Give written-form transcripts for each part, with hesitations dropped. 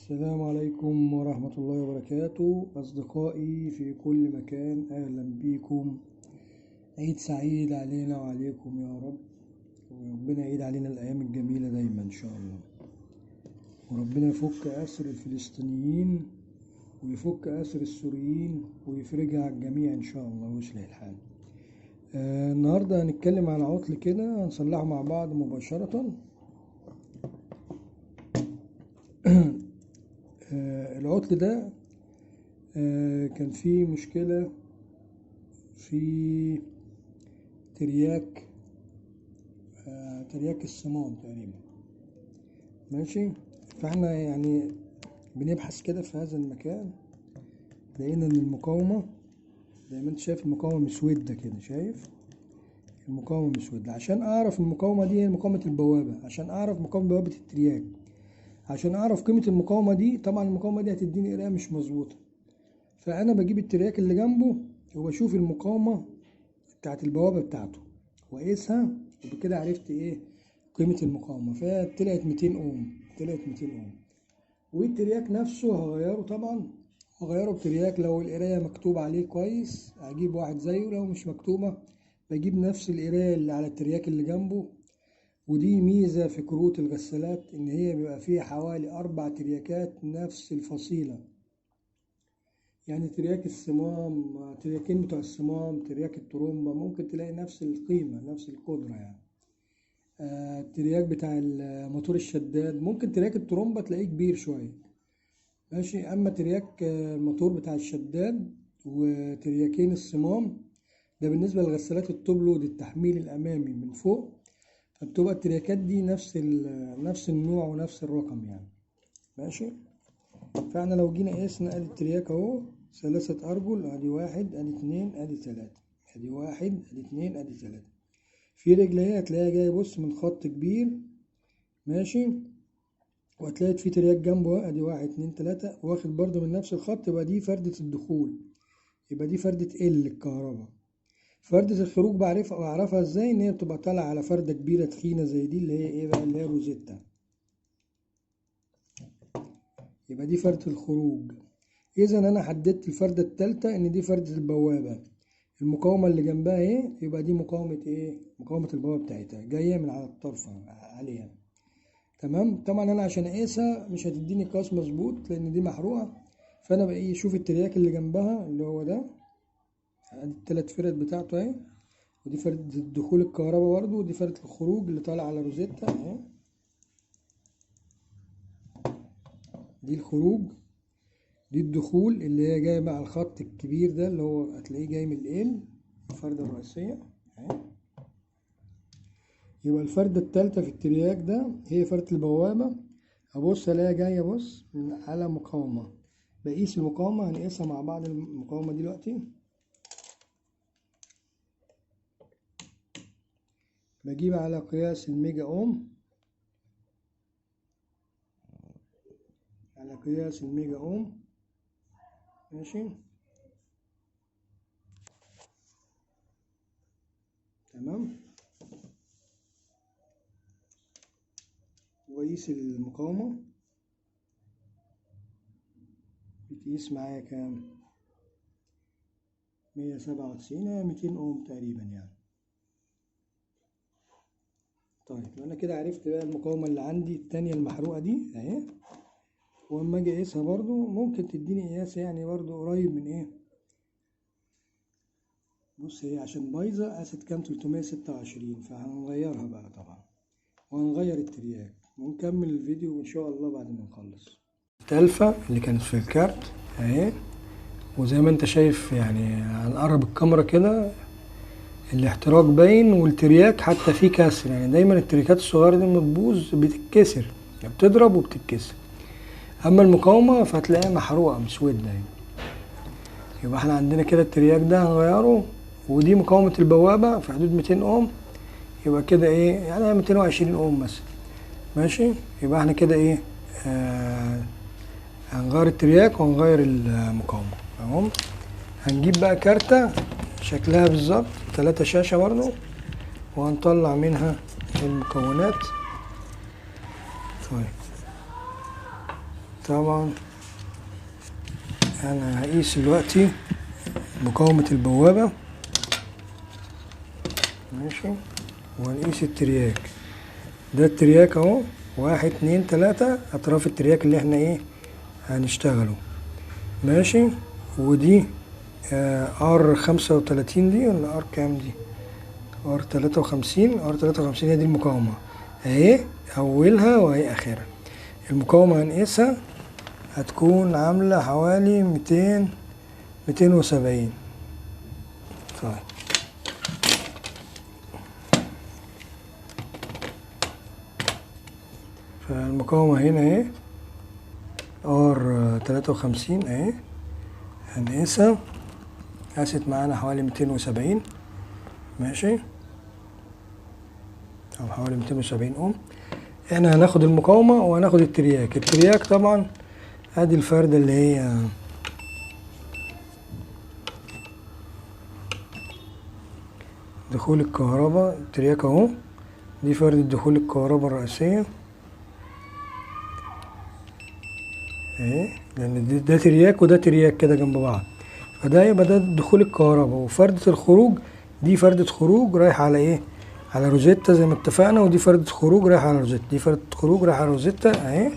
السلام عليكم ورحمة الله وبركاته أصدقائي في كل مكان، أهلا بيكم. عيد سعيد علينا وعليكم يا رب، وربنا يعيد علينا الأيام الجميلة دايما إن شاء الله، وربنا يفك أسر الفلسطينيين ويفك أسر السوريين ويفرجها على الجميع إن شاء الله ويصلح الحال. النهاردة هنتكلم عن عطل كده هنصلحه مع بعض مباشرة. العطل ده كان فيه مشكلة في ترياك الصمام تقريبا، ماشي. فاحنا يعني بنبحث كده في هذا المكان، لقينا ان المقاومة زي ما انت شايف المقاومة مسودة كده، شايف المقاومة مسودة. عشان اعرف المقاومة دي هي مقاومة البوابة، عشان اعرف مقاومة بوابة الترياك، عشان اعرف قيمة المقاومة دي. طبعا المقاومة دي هتديني قراية مش مظبوطة، فانا بجيب الترياك اللي جنبه وبشوف المقاومة بتاعت البوابة بتاعته واقيسها، وبكده عرفت ايه قيمة المقاومة. فطلعت 200 اوم، والترياك نفسه هغيره طبعا، هغيره بترياك لو القراية مكتوب عليه كويس هجيب واحد زيه، لو مش مكتوبة بجيب نفس القراية اللي على الترياك اللي جنبه. ودي ميزة في كروت الغسالات، ان هي بيبقى فيها حوالي 4 ترياكات نفس الفصيلة، يعني ترياك الصمام، ترياكين بتوع الصمام، ترياك الترومبة ممكن تلاقي نفس القيمة نفس القدرة يعني. الترياك بتاع موتور الشداد ممكن ترياك الترومبة تلاقيه كبير شوية، ماشي. اما ترياك الموتور بتاع الشداد وترياكين الصمام ده بالنسبة لغسالات التوب لود التحميل الامامي من فوق، فبتبقى الترياكات دي نفس النوع ونفس الرقم يعني، ماشي. فاحنا لو جينا قيسنا ادي الترياك اهو 3 ارجل، ادي 1 ادي 2 ادي 3، ادي 1 ادي 2 ادي 3. في رجل اهي هتلاقيها جايه بص من خط كبير، ماشي، وهتلاقي في ترياك جنبه ادي 1 2 3 واخد برضه من نفس الخط، يبقى دي فردة الدخول، يبقى دي فردة الكهرباء. فردة الخروج بعرفها ازاي؟ ان هي بتبقى طالعة على فردة كبيرة تخينة زي دي اللي هي ايه بقى، اللي هي روزيتا، يبقى دي فردة الخروج. اذا انا حددت الفردة التالتة ان دي فردة البوابة، المقاومة اللي جنبها ايه، يبقى دي مقاومة ايه، مقاومة البوابة بتاعتها جاية من على الطرف عليها، تمام. طبعا انا عشان اقيسها مش هتديني قياس مظبوط لان دي محروقة، فانا بقى ايه اشوف الترياك اللي جنبها اللي هو ده، ادي ال3 فرد بتاعته اهي، ودي فردة دخول الكهرباء برضه، ودي فردة الخروج اللي طالعة على روزيتا اهي، دي الخروج، دي الدخول اللي هي جاية مع الخط الكبير ده اللي هو هتلاقيه جاي من الفردة الرئيسية اهي. يبقى الفردة التالتة في الترياك ده هي فردة البوابة، ابص الاقيها جاية بص من على مقاومة، بقيس المقاومة، هنقيسها مع بعض المقاومة دلوقتي. بجيب على قياس الميجا اوم، على قياس الميجا اوم، ماشي، تمام. وأقيس المقاومة، بتقيس معايا كام؟ 197 200 اوم تقريبا يعني. طيب انا كده عرفت بقى المقاومة اللي عندي التانية المحروقة دي اهي، واما اجي اقيسها برضو ممكن تديني قياس يعني برضو قريب من ايه، بص هي عشان بايظة قاست كام 326، فهنغيرها بقى طبعا وهنغير الترياك ونكمل الفيديو ان شاء الله بعد ما نخلص. التلفة اللي كانت في الكارت اهي، وزي ما انت شايف يعني هنقرب الكاميرا كده الاحتراق باين، والترياك حتى فيه كسر، يعني دايما الترياكات الصغيرة دي بتبوظ بتتكسر، يعني بتضرب وبتتكسر. اما المقاومة فهتلاقيها محروقة مسودة يعني. يبقى احنا عندنا كده الترياك ده هنغيره، ودي مقاومة البوابة في حدود 200 اوم، يبقى كده ايه يعني 220 اوم مثلا، ماشي. يبقى احنا كده ايه هنغير الترياك وهنغير المقاومة، تمام. هنجيب بقى كارتة شكلها بالظبط 3 شاشة برضو، وهنطلع منها المكونات. طيب طبعا انا هقيس دلوقتي مقاومة البوابة، ماشي، وهنقيس الترياك. ده الترياك اهو، 1 2 3 اطراف الترياك اللي احنا ايه هنشتغله، ماشي. ودي ار 35 دي ولا ار كام دي؟ ار 53. ار 53 هي دي المقاومة اهي، اولها وهي اخرها. المقاومة هنقيسها هتكون عاملة حوالي 270. طيب فالمقاومة هنا اهي ار 53 اهي، هنقيسها قاست معانا حوالي 270، ماشي، او حوالي 270 اوم. احنا هناخد المقاومة وهناخد الترياك. الترياك طبعا ادي الفردة اللي هي دخول الكهرباء، الترياك اهو، دي فردة دخول الكهرباء الرئيسية اهي، لان ده ترياك وده ترياك كده جنب بعض، فده يبقى ده دخول الكهرباء. وفردة الخروج دي فردة خروج رايحة على ايه؟ على روزيتا زي ما اتفقنا. ودي فردة خروج رايحة على روزيتا، دي فردة خروج رايحة على روزيتا اهي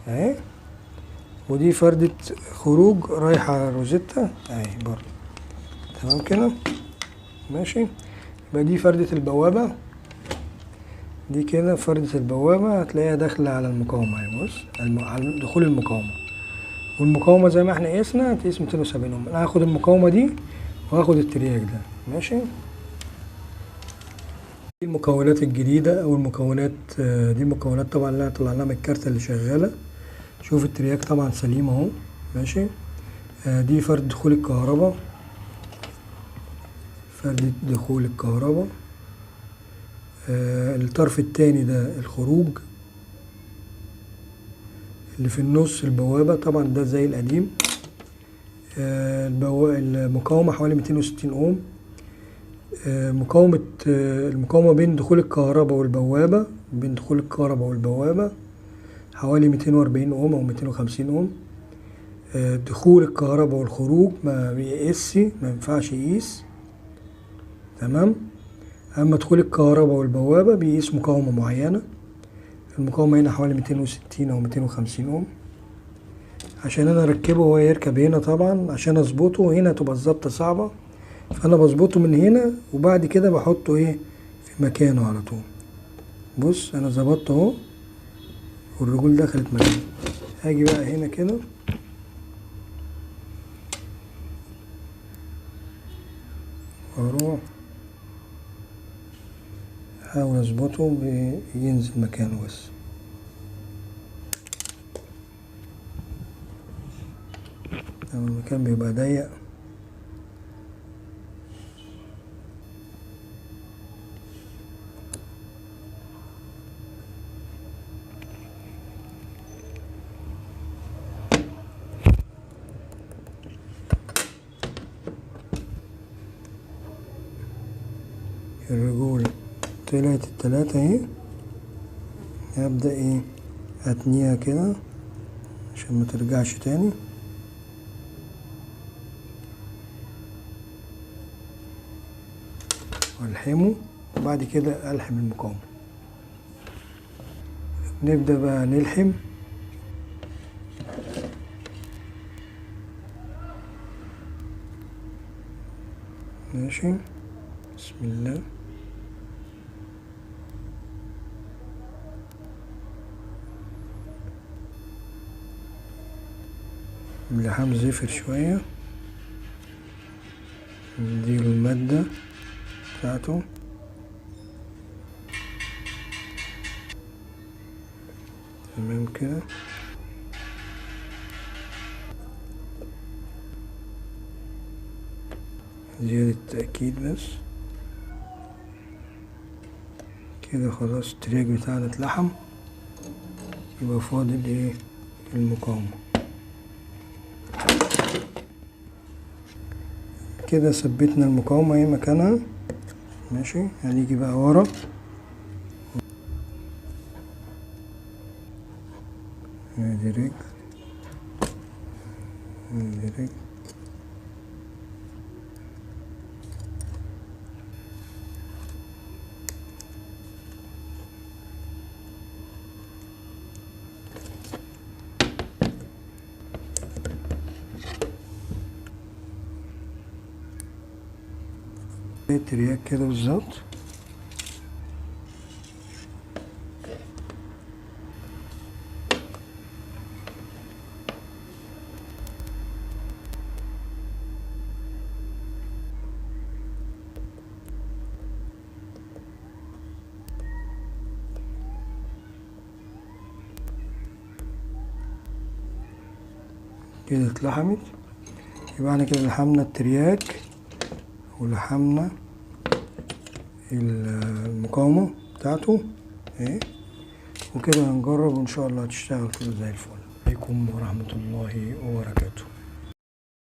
اهي. ودي فردة خروج رايحة على روزيتا اهي برضه، تمام كده، ماشي. يبقى دي فردة البوابة، دي كده فردة البوابة هتلاقيها داخلة على المقاومة اهي، بص على دخول المقاومة. والمقاومة زي ما احنا قيسنا هتقيس 270 اوم. انا هاخد المقاومة دي وهاخد الترياك ده، ماشي. دي المكونات الجديدة او المكونات، دي المكونات طبعا اللي طلعناها من الكارتة اللي شغالة. شوف الترياك طبعا سليم اهو، ماشي. دي فرد دخول الكهرباء، فردة دخول الكهرباء. الطرف التاني ده الخروج، اللي في النص البوابة طبعا ده زي القديم. المقاومة حوالي 260 اوم. المقاومة بين دخول الكهرباء والبوابة، بين دخول الكهرباء والبوابة حوالي 240 اوم او 250 اوم. دخول الكهرباء والخروج ما بيقيسش، ما ينفعش يقيس، تمام. اما دخول الكهرباء والبوابة بيقيس مقاومة معينة. المقاومة هنا حوالي 260 او 250 اوم. عشان انا اركبه وهو يركب هنا طبعا، عشان اظبطه هنا تبقى الظبطة صعبة، فانا بظبطه من هنا وبعد كده بحطه ايه في مكانه على طول. بص انا ظبطته اهو والرجول دخلت مكانه. هاجي بقى هنا كده واروح احاول اظبطه ينزل مكانه بس. لما المكان بيبقى ضيق الرجول طلعت التلاتة اهي، هبدأ ايه اتنيها كده عشان ما ترجعش تاني، والحمه وبعد كده الحم المقاومة. نبدأ بقى نلحم، ماشي، بسم الله. اللحام زفر شوية، نديله المادة بتاعته، تمام كده. زيادة تأكيد بس كده، خلاص الترياك بتاعنا اتلحم. يبقى فاضل ايه المقاومة كده. ثبتنا المقاومة اهي مكانها، ماشي. هنيجي بقى ورا، ادي رجل ادي رجل. ترياك كده بالظبط. كده اتلحمت. يبقى احنا كده لحمنا الترياك ولحمنا المقاومة بتاعته اهي، وكده هنجرب وان شاء الله هتشتغل كله زي الفل. عليكم ورحمة الله وبركاته.